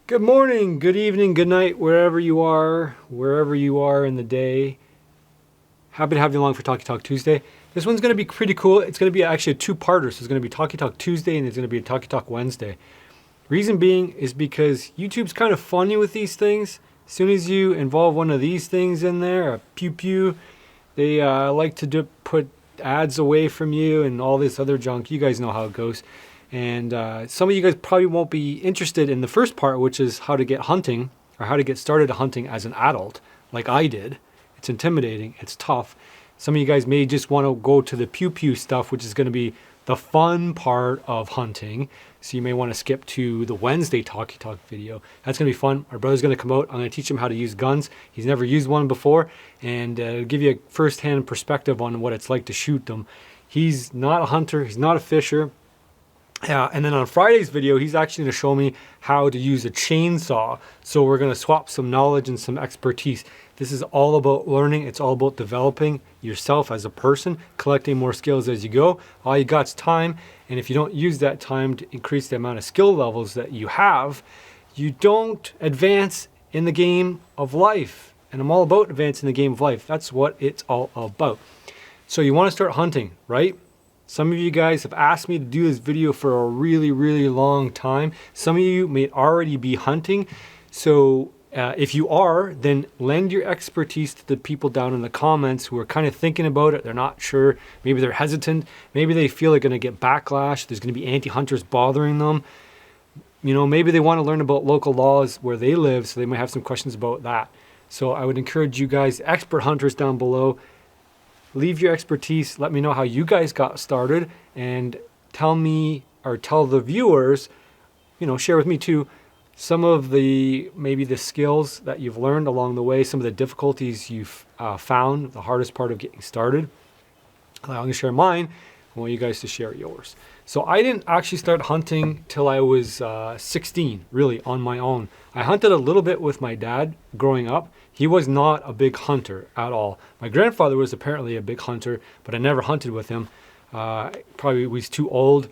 Good morning, good evening, good night, wherever you are in the day. Happy to have you along for Talkie Talk Tuesday. This one's going to be pretty cool. It's going to be actually a two-parter. So it's going to be Talkie Talk Tuesday and it's going to be a Talkie Talk Wednesday. Reason being is because YouTube's kind of funny with these things. As soon as you involve one of these things in there, a pew pew, they like to put ads away from you and all this other junk. You guys know how it goes. And some of you guys probably won't be interested in the first part, which is how to get hunting or how to get started hunting as an adult, like I did. It's intimidating. It's tough. Some of you guys may just want to go to the pew pew stuff, which is going to be the fun part of hunting. So you may want to skip to the Wednesday Talkie Talk video. That's going to be fun. Our brother's going to come out. I'm going to teach him how to use guns. He's never used one before, and give you a first-hand perspective on what it's like to shoot them. He's not a hunter. He's not a fisher. And then on Friday's video, he's actually going to show me how to use a chainsaw. So we're going to swap some knowledge and some expertise. This is all about learning. It's all about developing yourself as a person, collecting more skills as you go. All you got's time. And if you don't use that time to increase the amount of skill levels that you have, you don't advance in the game of life. And I'm all about advancing the game of life. That's what it's all about. So you want to start hunting, right? Some of you guys have asked me to do this video for a really, really long time. Some of you may already be hunting. So if you are, then lend your expertise to the people down in the comments who are kind of thinking about it. They're not sure. Maybe they're hesitant. Maybe they feel they're going to get backlash. There's going to be anti-hunters bothering them. You know, maybe they want to learn about local laws where they live, so they might have some questions about that. So I would encourage you guys, expert hunters down below, leave your expertise. Let me know how you guys got started and tell me or tell the viewers, you know, share with me too, some of the, maybe the skills that you've learned along the way, some of the difficulties you've found, the hardest part of getting started. I'm going to share mine. I want you guys to share yours. So I didn't actually start hunting till I was 16, really, on my own. I hunted a little bit with my dad growing up. He was not a big hunter at all. My grandfather was apparently a big hunter, but I never hunted with him. Probably was too old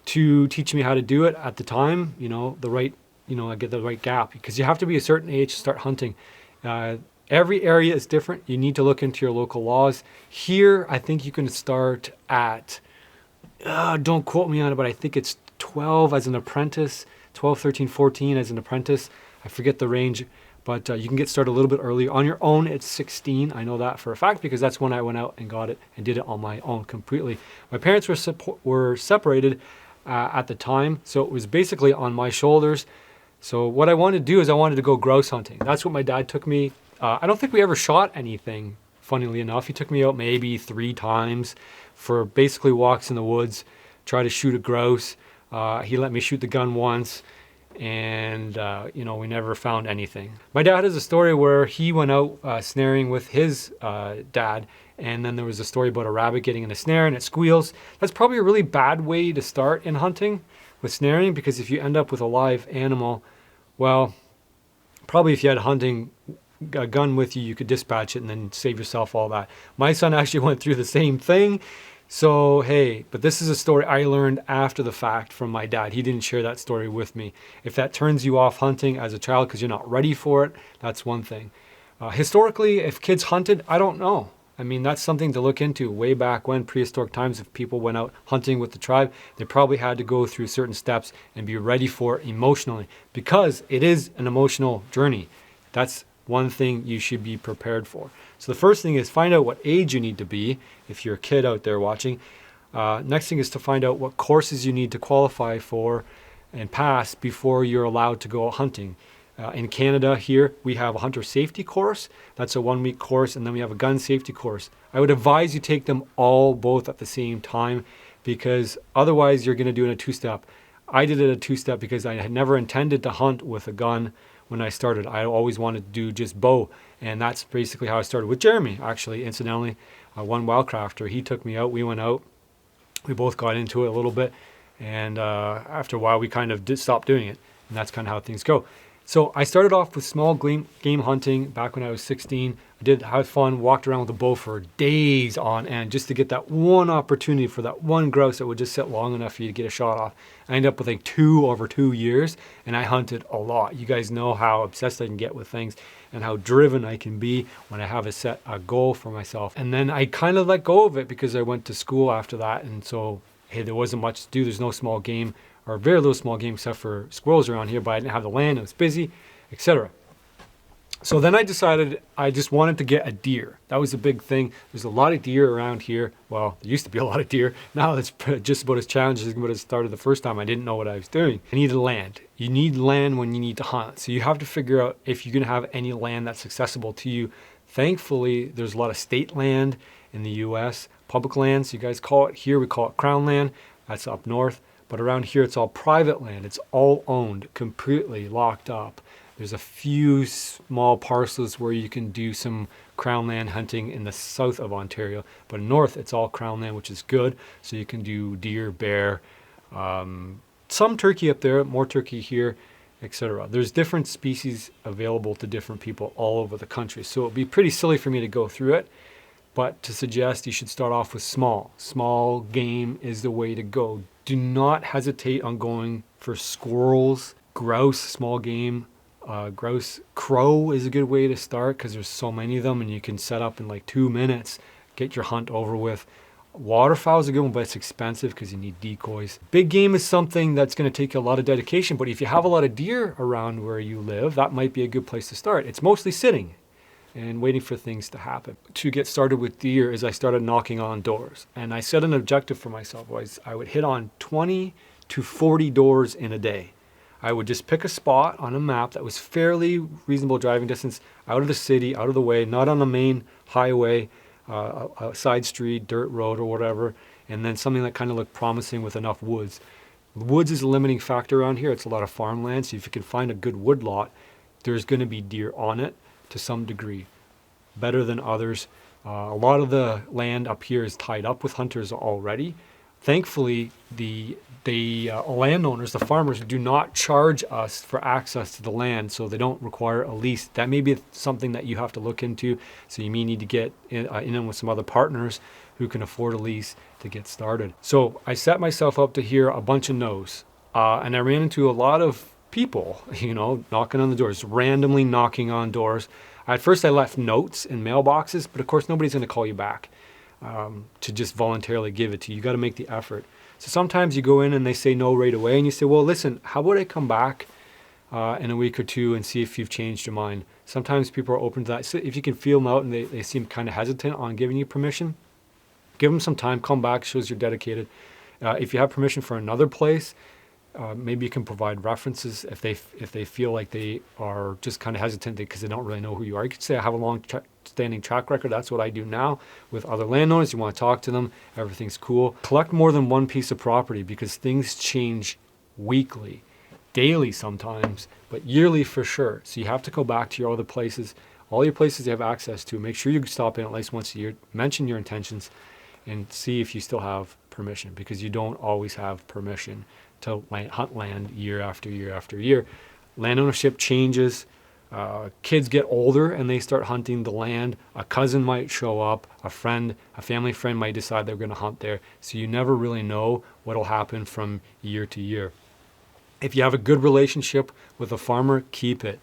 to teach me how to do it at the time. You know, I get the right gap, because you have to be a certain age to start hunting. Every area is different. You need to look into your local laws. Here, I think you can start at, don't quote me on it, but I think it's 12 as an apprentice, 12, 13, 14 as an apprentice. I forget the range, but you can get started a little bit earlier. On your own, it's 16. I know that for a fact because that's when I went out and got it and did it on my own completely. My parents were separated at the time, so it was basically on my shoulders. So what I wanted to do is I wanted to go grouse hunting. That's what my dad took me. I don't think we ever shot anything, funnily enough. He took me out maybe 3 times for basically walks in the woods, try to shoot a grouse. He let me shoot the gun once, and we never found anything. My dad has a story where he went out snaring with his dad, and then there was a story about a rabbit getting in a snare and it squeals. That's probably a really bad way to start in hunting with snaring, because if you end up with a live animal, well, probably if you had a gun with you, you could dispatch it and then save yourself all that. My son actually went through the same thing. So, hey, but this is a story I learned after the fact from my dad. He didn't share that story with me. If that turns you off hunting as a child because you're not ready for it, that's one thing. Historically, if kids hunted, I don't know. I mean, that's something to look into. Way back when, prehistoric times, if people went out hunting with the tribe, they probably had to go through certain steps and be ready for it emotionally, because it is an emotional journey. That's one thing you should be prepared for. So the first thing is find out what age you need to be if you're a kid out there watching. Next thing is to find out what courses you need to qualify for and pass before you're allowed to go hunting. In Canada here, we have a hunter safety course. That's a 1-week course, and then we have a gun safety course. I would advise you take them both at the same time, because otherwise you're going to do it in a 2-step. I did it a 2-step because I had never intended to hunt with a gun when I started. I always wanted to do just bow, and that's basically how I started with Jeremy, actually, incidentally. One wildcrafter, he took me out, we went out, we both got into it a little bit, and after a while we kind of stopped doing it, and that's kind of how things go. So I started off with small game hunting back when I was 16. I did have fun, walked around with a bow for days on end just to get that one opportunity for that one grouse that would just sit long enough for you to get a shot off. I ended up with like 2 over 2 years, and I hunted a lot. You guys know how obsessed I can get with things and how driven I can be when I have a goal for myself. And then I kind of let go of it because I went to school after that, and so hey, there wasn't much to do. There's no small game, or very little small game except for squirrels around here, but I didn't have the land, it was busy, etc. So then I decided I just wanted to get a deer. That was a big thing. There's a lot of deer around here. Well, there used to be a lot of deer. Now it's just about as challenging as what it started the first time. I didn't know what I was doing. I needed land. You need land when you need to hunt. So you have to figure out if you're going to have any land that's accessible to you. Thankfully, there's a lot of state land in the U.S., public lands, you guys call it. Here we call it crown land. That's up north. But around here, it's all private land. It's all owned, completely locked up. There's a few small parcels where you can do some crown land hunting in the south of Ontario. But north, it's all crown land, which is good. So you can do deer, bear, some turkey up there, more turkey here, etc. There's different species available to different people all over the country. So it would be pretty silly for me to go through it. But to suggest you should start off with small. Small game is the way to go. Do not hesitate on going for squirrels, grouse, small game, grouse. Crow is a good way to start because there's so many of them and you can set up in like 2 minutes, get your hunt over with. Waterfowl is a good one, but it's expensive because you need decoys. Big game is something that's going to take a lot of dedication, but if you have a lot of deer around where you live, that might be a good place to start. It's mostly sitting and waiting for things to happen. To get started with deer is I started knocking on doors. And I set an objective for myself was I would hit on 20 to 40 doors in a day. I would just pick a spot on a map that was fairly reasonable driving distance out of the city, out of the way, not on the main highway, a side street, dirt road or whatever, and then something that kind of looked promising with enough woods. Woods is a limiting factor around here. It's a lot of farmland, so if you can find a good wood lot, there's going to be deer on it to some degree, better than others. A lot of the land up here is tied up with hunters already. Thankfully, the landowners, the farmers, do not charge us for access to the land, so they don't require a lease. That may be something that you have to look into, so you may need to get in with some other partners who can afford a lease to get started. So I set myself up to hear a bunch of no's, and I ran into a lot of people, knocking on the doors, randomly knocking on doors. At first I left notes in mailboxes, but of course nobody's going to call you back to just voluntarily give it to you. You got to make the effort. So sometimes you go in and they say no right away, and you say, well, listen, how about I come back in a week or two and see if you've changed your mind. Sometimes people are open to that. So if you can feel them out and they seem kind of hesitant on giving you permission, give them some time, come back, shows you're dedicated. If you have permission for another place, maybe you can provide references if they feel like they are just kind of hesitant because they don't really know who you are. You could say, I have a long-standing track record. That's what I do now with other landowners. You want to talk to them. Everything's cool. Collect more than one piece of property because things change weekly, daily sometimes, but yearly for sure. So you have to go back to your other places, all your places you have access to. Make sure you stop in at least once a year. Mention your intentions and see if you still have permission because you don't always have permission to hunt land year after year after year. Land ownership changes. Kids get older and they start hunting the land. A cousin might show up. A family friend might decide they're going to hunt there. So you never really know what will happen from year to year. If you have a good relationship with a farmer, keep it.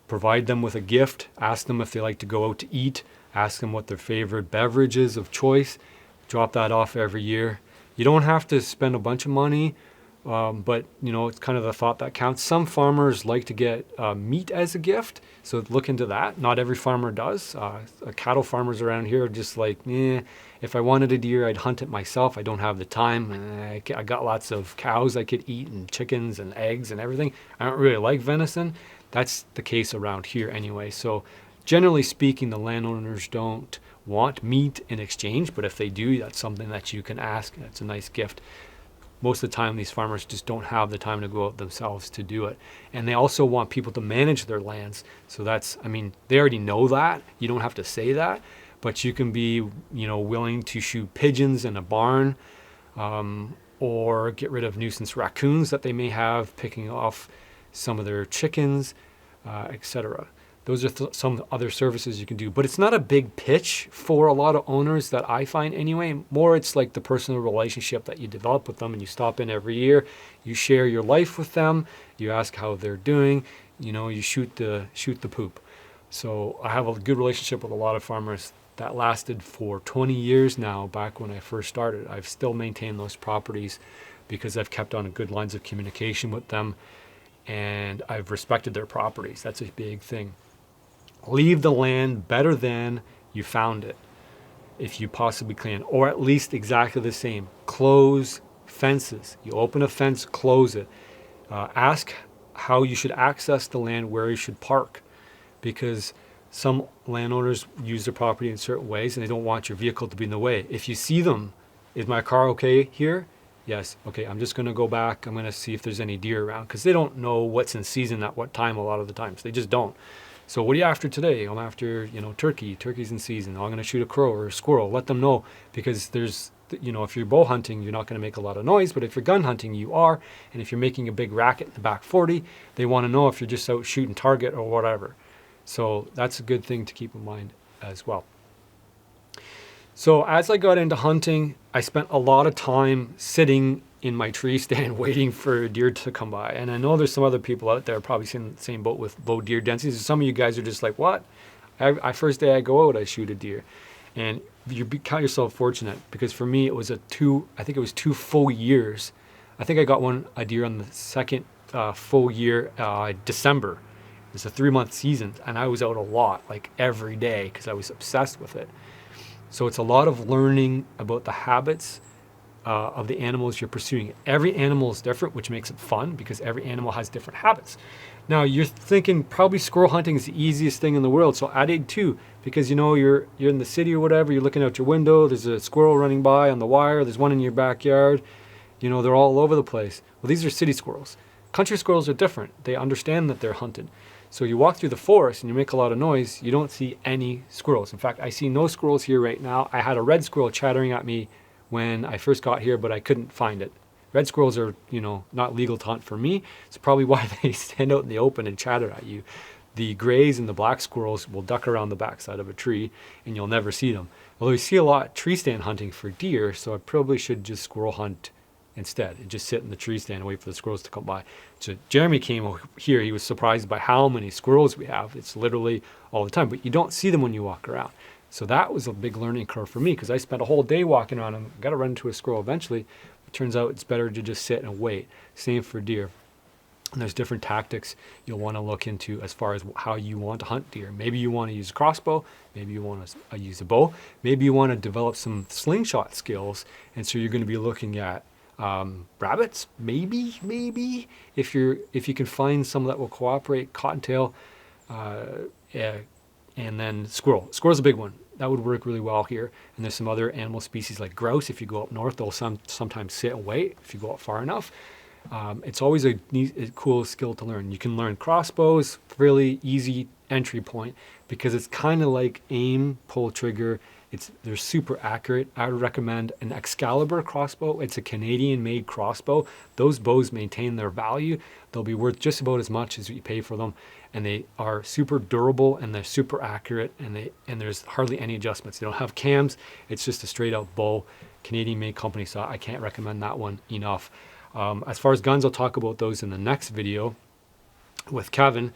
Provide them with a gift. Ask them if they like to go out to eat. Ask them what their favorite beverage is of choice. Drop that off every year. You don't have to spend a bunch of money. But it's kind of the thought that counts. Some farmers like to get meat as a gift, so look into that. Not every farmer does. Cattle farmers around here are just like, if I wanted a deer, I'd hunt it myself. I don't have the time. I got lots of cows I could eat and chickens and eggs and everything. I don't really like venison. That's the case around here anyway. So generally speaking, the landowners don't want meat in exchange, but if they do, that's something that you can ask. That's a nice gift. Most of the time, these farmers just don't have the time to go out themselves to do it. And they also want people to manage their lands. So they already know that. You don't have to say that. But you can be, willing to shoot pigeons in a barn or get rid of nuisance raccoons that they may have picking off some of their chickens, etc. Those are some other services you can do. But it's not a big pitch for a lot of owners that I find anyway. More it's like the personal relationship that you develop with them, and you stop in every year, you share your life with them, you ask how they're doing, you shoot the poop. So I have a good relationship with a lot of farmers that lasted for 20 years now. Back when I first started, I've still maintained those properties because I've kept on good lines of communication with them, and I've respected their properties. That's a big thing. Leave the land better than you found it, if you possibly can, or at least exactly the same. Close fences. You open a fence, close it. Ask how you should access the land, where you should park, because some landowners use their property in certain ways and they don't want your vehicle to be in the way. If you see them, is my car okay here? Yes. Okay, I'm just going to go back. I'm going to see if there's any deer around, because they don't know what's in season at what time a lot of the times. They just don't. So what are you after today? I'm after, turkey. Turkey's in season. I'm going to shoot a crow or a squirrel. Let them know, because there's, if you're bow hunting, you're not going to make a lot of noise, but if you're gun hunting, you are. And if you're making a big racket in the back 40, they want to know if you're just out shooting target or whatever. So that's a good thing to keep in mind as well. So as I got into hunting, I spent a lot of time sitting in my tree stand waiting for a deer to come by. And I know there's some other people out there probably seeing the same boat with low deer densities. Some of you guys are just like, what? First day I go out, I shoot a deer. And you count yourself fortunate, because for me, it was I think it was 2 full years. I think I got a deer on the second full year, December. It's a 3-month season, and I was out a lot, like every day, because I was obsessed with it. So it's a lot of learning about the habits of the animals you're pursuing. Every animal is different, which makes it fun, because every animal has different habits. Now you're thinking probably squirrel hunting is the easiest thing in the world. So add it too, because you're in the city or whatever, you're looking out your window, there's a squirrel running by on the wire, there's one in your backyard, they're all over the place. Well, these are city squirrels. Country squirrels are different. They understand that they're hunted. So you walk through the forest and you make a lot of noise, you don't see any squirrels. In fact, I see no squirrels here right now. I had a red squirrel chattering at me when I first got here, but I couldn't find it. Red squirrels are, not legal to hunt for me. It's probably why they stand out in the open and chatter at you. The grays and the black squirrels will duck around the backside of a tree and you'll never see them. Although you see a lot tree stand hunting for deer, so I probably should just squirrel hunt instead and just sit in the tree stand and wait for the squirrels to come by. So Jeremy came here, he was surprised by how many squirrels we have. It's literally all the time, but you don't see them when you walk around. So that was a big learning curve for me, because I spent a whole day walking around and got to run into a squirrel eventually. It turns out it's better to just sit and wait. Same for deer. And there's different tactics you'll want to look into as far as how you want to hunt deer. Maybe you want to use a crossbow, maybe you want to use a bow, maybe you want to develop some slingshot skills, and so you're going to be looking at rabbits, maybe if you can find some that will cooperate, cottontail, and then squirrel. Squirrel's a big one. That would work really well here. And there's some other animal species like grouse. If you go up north, they'll sometimes sit and wait if you go up far enough. It's always a cool skill to learn. You can learn crossbows, really easy entry point, because it's kind of like aim, pull trigger. They're super accurate. I would recommend an Excalibur crossbow. It's a Canadian-made crossbow. Those bows maintain their value. They'll be worth just about as much as you pay for them, and they are super durable and they're super accurate. And there's hardly any adjustments. They don't have cams. It's just a straight-out bow, Canadian-made company. So I can't recommend that one enough. As far as guns, I'll talk about those in the next video with Kevin.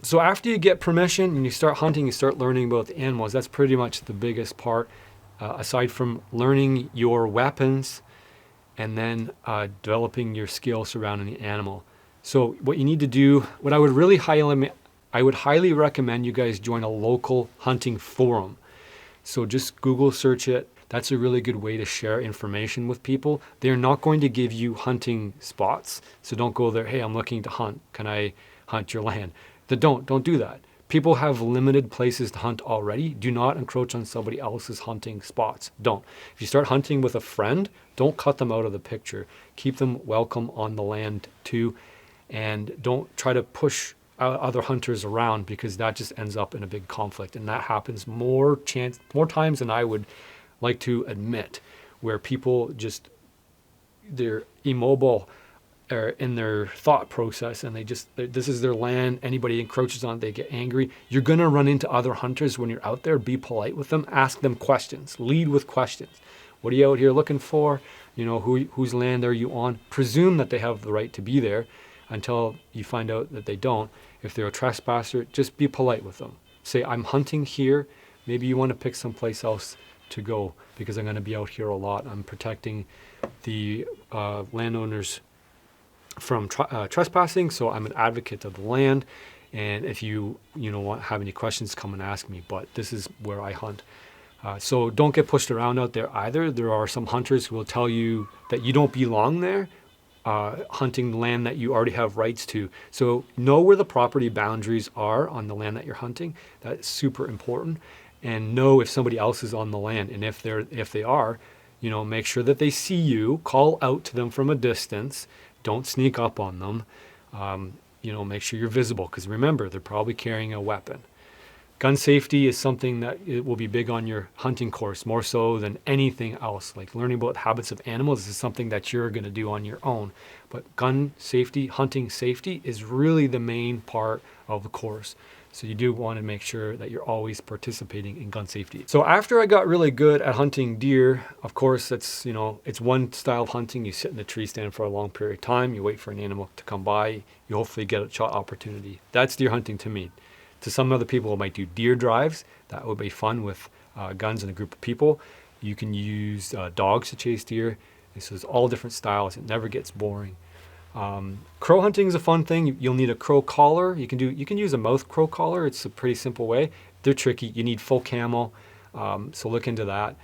So after you get permission and you start hunting, you start learning about the animals. That's pretty much the biggest part, aside from learning your weapons and then developing your skill surrounding the animal. So what you need to do, what I would highly recommend you guys join a local hunting forum. So just Google search it. That's a really good way to share information with people. They're not going to give you hunting spots. So don't go there, hey, I'm looking to hunt. Can I hunt your land? Don't do that. People have limited places to hunt already. Do not encroach on somebody else's hunting spots. Don't. If you start hunting with a friend, don't cut them out of the picture. Keep them welcome on the land too. And don't try to push other hunters around, because that just ends up in a big conflict. And that happens more times than I would like to admit, where people they're immobile are in their thought process, and this is their land. Anybody encroaches on it, they get angry. You're going to run into other hunters when you're out there. Be polite with them. Ask them questions. Lead with questions. What are you out here looking for? Whose land are you on? Presume that they have the right to be there until you find out that they don't. If they're a trespasser, just be polite with them. Say, I'm hunting here. Maybe you want to pick someplace else to go because I'm going to be out here a lot. I'm protecting the landowners from trespassing, so I'm an advocate of the land. And if you have any questions, come and ask me. But this is where I hunt. So don't get pushed around out there either. There are some hunters who will tell you that you don't belong there, hunting land that you already have rights to. So know where the property boundaries are on the land that you're hunting. That's super important. And know if somebody else is on the land. And if they are, make sure that they see you. Call out to them from a distance. Don't sneak up on them. Make sure you're visible, because remember, they're probably carrying a weapon. Gun safety is something that it will be big on your hunting course, more so than anything else. Like learning about habits of animals is something that you're going to do on your own. But gun safety, hunting safety is really the main part of the course. So you do want to make sure that you're always participating in gun safety. So after I got really good at hunting deer, of course, it's one style of hunting. You sit in the tree stand for a long period of time. You wait for an animal to come by. You hopefully get a shot opportunity. That's deer hunting to me. To some other people, it might do deer drives. That would be fun with guns and a group of people. You can use dogs to chase deer. This is all different styles. It never gets boring. Crow hunting is a fun thing. You'll need a crow collar. You can use a mouth crow collar. It's a pretty simple way. They're tricky. You need full camo. So look into that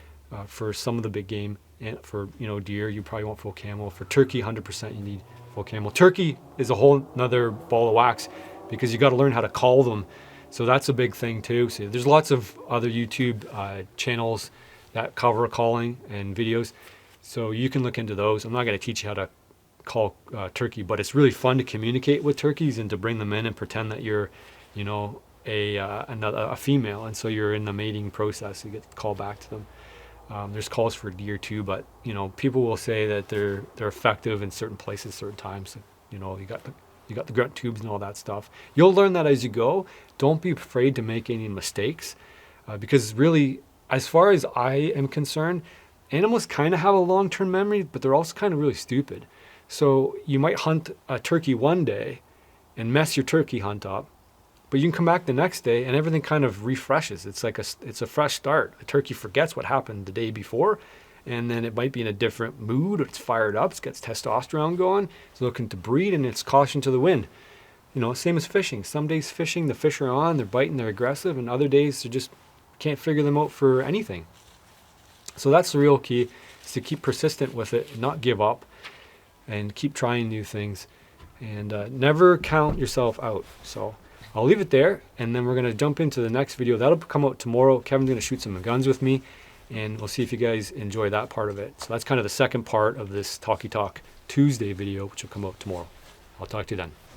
for some of the big game. And for deer, you probably want full camo. For turkey, 100% you need full camo. Turkey is a whole nother ball of wax because you got to learn how to call them. So that's a big thing too. So there's lots of other YouTube channels that cover calling and videos. So you can look into those. I'm not going to teach you how to call turkey, but it's really fun to communicate with turkeys and to bring them in and pretend that you're, a female, and so you're in the mating process. You get to call back to them. There's calls for deer too, but people will say that they're effective in certain places, certain times. You got the grunt tubes and all that stuff. You'll learn that as you go. Don't be afraid to make any mistakes, because really, as far as I am concerned, animals kind of have a long-term memory, but they're also kind of really stupid. So you might hunt a turkey one day and mess your turkey hunt up, but you can come back the next day and everything kind of refreshes. It's like it's a fresh start. A turkey forgets what happened the day before, and then it might be in a different mood. It's fired up. It's got testosterone going. It's looking to breed, and it's caution to the wind. Same as fishing. Some days fishing, the fish are on, they're biting, they're aggressive, and other days you just can't figure them out for anything. So that's the real key, is to keep persistent with it, not give up, and keep trying new things, and never count yourself out. So I'll leave it there, and then we're going to jump into the next video. That'll come out tomorrow. Kevin's going to shoot some guns with me, and we'll see if you guys enjoy that part of it. So that's kind of the second part of this Talkie Talk Tuesday video, which will come out tomorrow. I'll talk to you then.